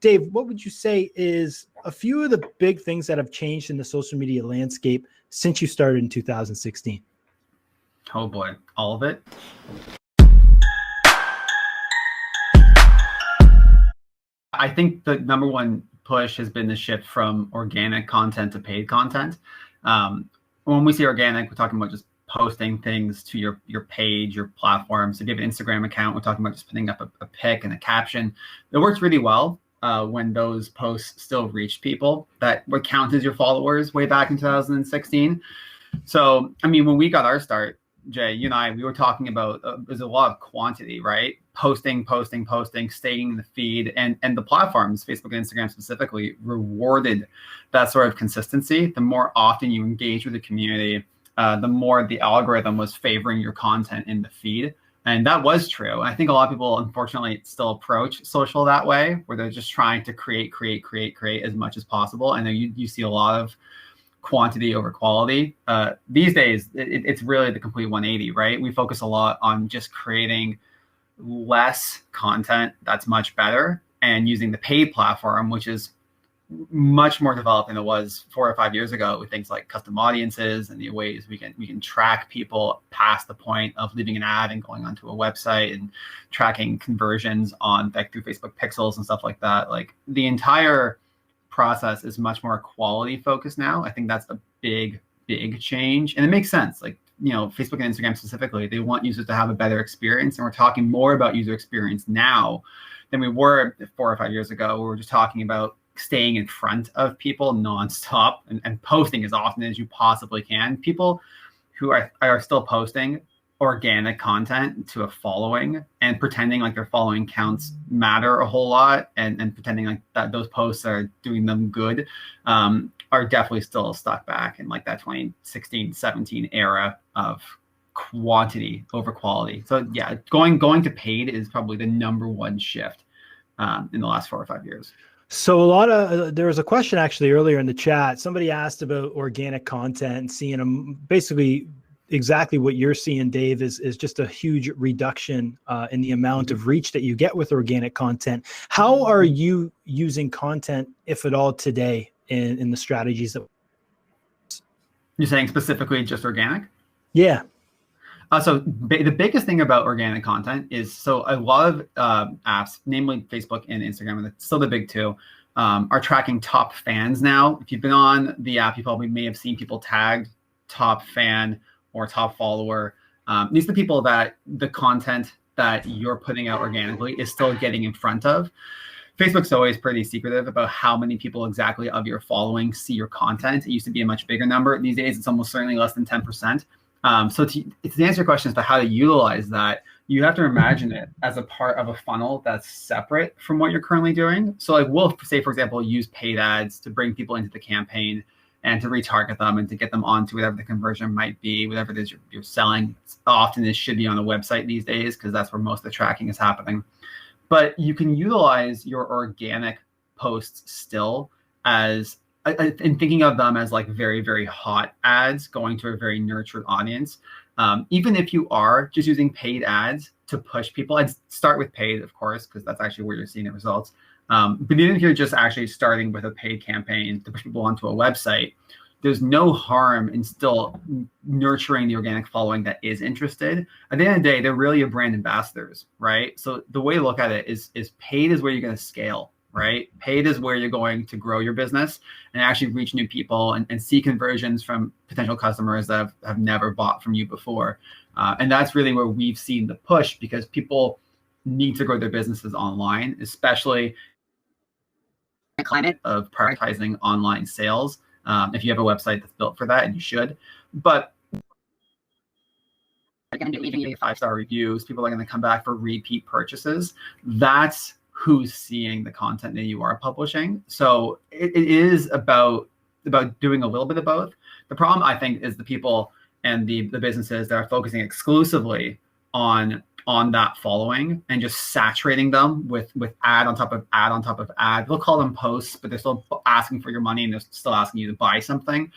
Dave, what would you say is a few of the big things that have changed in the social media landscape since you started in 2016? Oh boy, all of it. I think the number one push has been the shift from organic content to paid content. When we say organic, we're talking about just posting things to your page, your platform. So if you have an Instagram account, we're talking about just putting up a pic and a caption. It works really well when those posts still reach people that would count as your followers way back in 2016. So, I mean, when we got our start, Jay, you and I, we were talking about there's a lot of quantity, right? Posting, staying in the feed, and the platforms, Facebook and Instagram specifically, rewarded that sort of consistency. The more often you engage with the community, the more the algorithm was favoring your content in the feed. And that was true. I think a lot of people, unfortunately, still approach social that way, where they're just trying to create as much as possible. And then you see a lot of quantity over quality. These days, it's really the complete 180, right? We focus a lot on just creating less content that's much better and using the paid platform, which is much more developed than it was 4 or 5 years ago, with things like custom audiences and the ways we can track people past the point of leaving an ad and going onto a website, and tracking conversions on like through Facebook pixels and stuff like that. Like the entire process is much more quality focused now. I think that's a big change, and it makes sense. Like, you know, Facebook and Instagram specifically, they want users to have a better experience, and we're talking more about user experience now than we were 4 or 5 years ago. We were just talking about staying in front of people nonstop and posting as often as you possibly can. People who are still posting organic content to a following and pretending like their following counts matter a whole lot, and pretending like that those posts are doing them good, are definitely still stuck back in like that 2016, 17 era of quantity over quality. So yeah, going to paid is probably the number one shift in the last 4 or 5 years. So there was a question actually earlier in the chat. Somebody asked about organic content and seeing them basically exactly what you're seeing, Dave, is just a huge reduction in the amount of reach that you get with organic content. How are you using content, if at all, today in the strategies that you're saying? Specifically just organic? Yeah. So the biggest thing about organic content is, so a lot of apps, namely Facebook and Instagram, and it's still the big two, are tracking top fans now. If you've been on the app, you probably may have seen people tagged top fan or top follower. These are the people that the content that you're putting out organically is still getting in front of. Facebook's always pretty secretive about how many people exactly of your following see your content. It used to be a much bigger number. These days, it's almost certainly less than 10%. So to answer your question as to how to utilize that, you have to imagine it as a part of a funnel that's separate from what you're currently doing. So like we'll say, for example, use paid ads to bring people into the campaign and to retarget them and to get them onto whatever the conversion might be, whatever it is you're selling. Often it should be on a website these days because that's where most of the tracking is happening. But you can utilize your organic posts still as, and thinking of them as like very, very hot ads going to a very nurtured audience. Even if you are just using paid ads to push people, I'd start with paid, of course, because that's actually where you're seeing the results. But even if you're just actually starting with a paid campaign to push people onto a website, there's no harm in still nurturing the organic following that is interested. At the end of the day, they're really your brand ambassadors, right? So the way to look at it is paid is where you're going to scale, right? Paid is where you're going to grow your business and actually reach new people and see conversions from potential customers that have never bought from you before. And that's really where we've seen the push, because people need to grow their businesses online, especially in a climate of prioritizing online sales. If you have a website that's built for that, and you should, but they're going to be leaving you 5-star reviews. People are going to come back for repeat purchases. That's who's seeing the content that you are publishing. So it is about doing a little bit of both. The problem, I think, is the people and the businesses that are focusing exclusively on that following and just saturating them with ad on top of ad on top of ad. They'll call them posts, but they're still asking for your money and they're still asking you to buy something.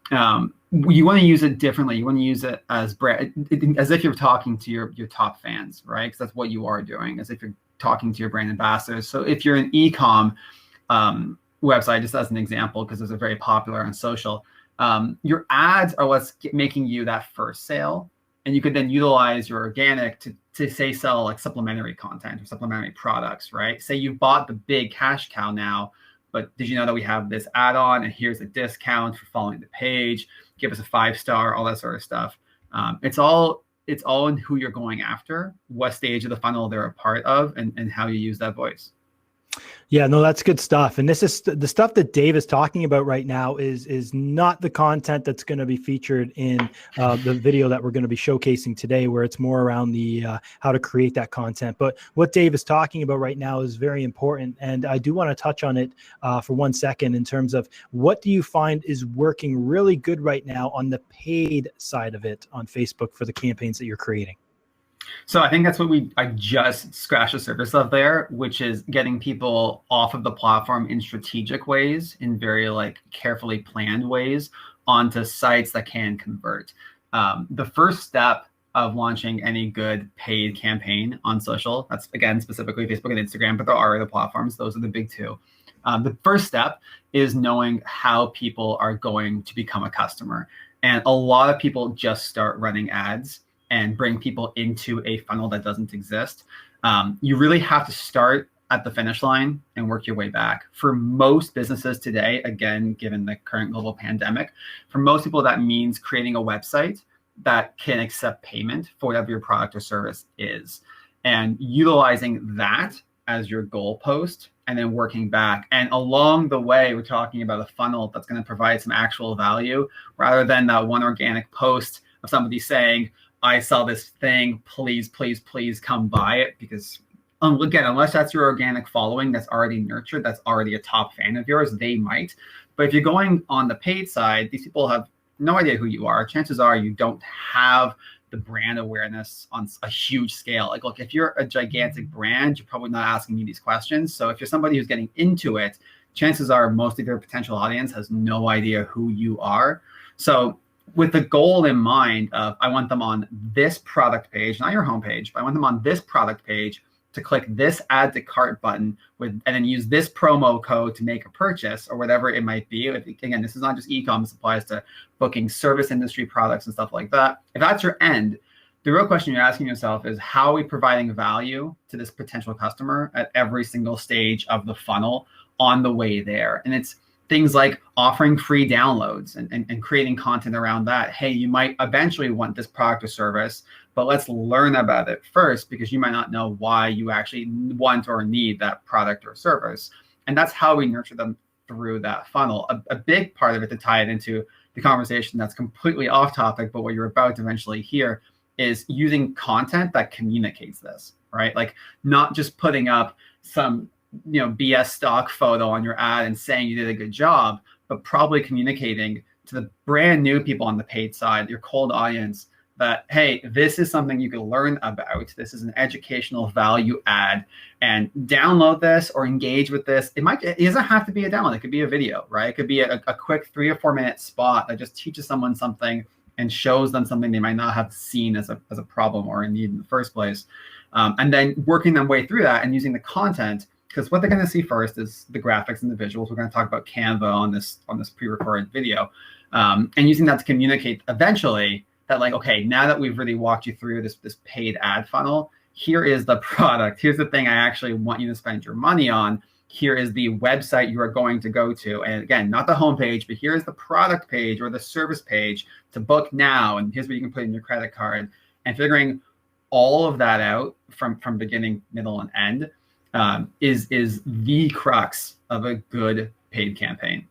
You want to use it differently. You want to use it as if you're talking to your top fans, right? Because that's what you are doing, as if you're talking to your brand ambassadors. So if you're an e-com website, just as an example, because those are very popular on social, your ads are what's making you that first sale. And you could then utilize your organic to say sell like supplementary content or supplementary products, right? Say you bought the big cash cow now, but did you know that we have this add-on and here's a discount for following the page, give us a 5-star, all that sort of stuff. It's all in who you're going after, what stage of the funnel they're a part of, and how you use that voice. Yeah, no, that's good stuff. And this is the stuff that Dave is talking about right now is not the content that's going to be featured in the video that we're going to be showcasing today, where it's more around the how to create that content. But what Dave is talking about right now is very important. And I do want to touch on it for 1 second in terms of what do you find is working really good right now on the paid side of it on Facebook for the campaigns that you're creating? So I think that's what I just scratched the surface of there, which is getting people off of the platform in strategic ways, in very like carefully planned ways, onto sites that can convert. The first step of launching any good paid campaign on social, that's again specifically Facebook and Instagram, but there are other platforms. Those are the big two. The first step is knowing how people are going to become a customer. And a lot of people just start running ads and bring people into a funnel that doesn't exist. You really have to start at the finish line and work your way back. For most businesses today, again, given the current global pandemic, for most people, that means creating a website that can accept payment for whatever your product or service is, and utilizing that as your goalpost, and then working back. And along the way, we're talking about a funnel that's going to provide some actual value, rather than that one organic post of somebody saying, I sell this thing, please, please, please come buy it. Because again, unless that's your organic following that's already nurtured, that's already a top fan of yours, they might. But if you're going on the paid side, these people have no idea who you are. Chances are you don't have the brand awareness on a huge scale. Like, look, if you're a gigantic brand, you're probably not asking me these questions. So if you're somebody who's getting into it, chances are most of your potential audience has no idea who you are. So with the goal in mind of, I want them on this product page, not your homepage, but I want them on this product page to click this add to cart button and then use this promo code to make a purchase, or whatever it might be. Again, this is not just e-com, this applies to booking service industry products and stuff like that. If that's your end, the real question you're asking yourself is, how are we providing value to this potential customer at every single stage of the funnel on the way there? And it's things like offering free downloads and creating content around that. Hey, you might eventually want this product or service, but let's learn about it first, because you might not know why you actually want or need that product or service. And that's how we nurture them through that funnel. A big part of it, to tie it into the conversation that's completely off topic, but what you're about to eventually hear, is using content that communicates this, right? Like, not just putting up some BS stock photo on your ad and saying you did a good job, but probably communicating to the brand new people on the paid side, your cold audience, that, hey, this is something you can learn about. This is an educational value add, and download this or engage with this. It doesn't have to be a download. It could be a video, right? It could be a quick 3 or 4 minute spot that just teaches someone something and shows them something they might not have seen as a problem or a need in the first place. And then working their way through that and using the content, because what they're going to see first is the graphics and the visuals. We're going to talk about Canva on this pre-recorded video, and using that to communicate eventually that, like, okay, now that we've really walked you through this paid ad funnel, here is the product. Here's the thing I actually want you to spend your money on. Here is the website you are going to go to. And again, not the homepage, but here's the product page or the service page to book now. And here's where you can put in your credit card. And figuring all of that out from beginning, middle, and end is the crux of a good paid campaign.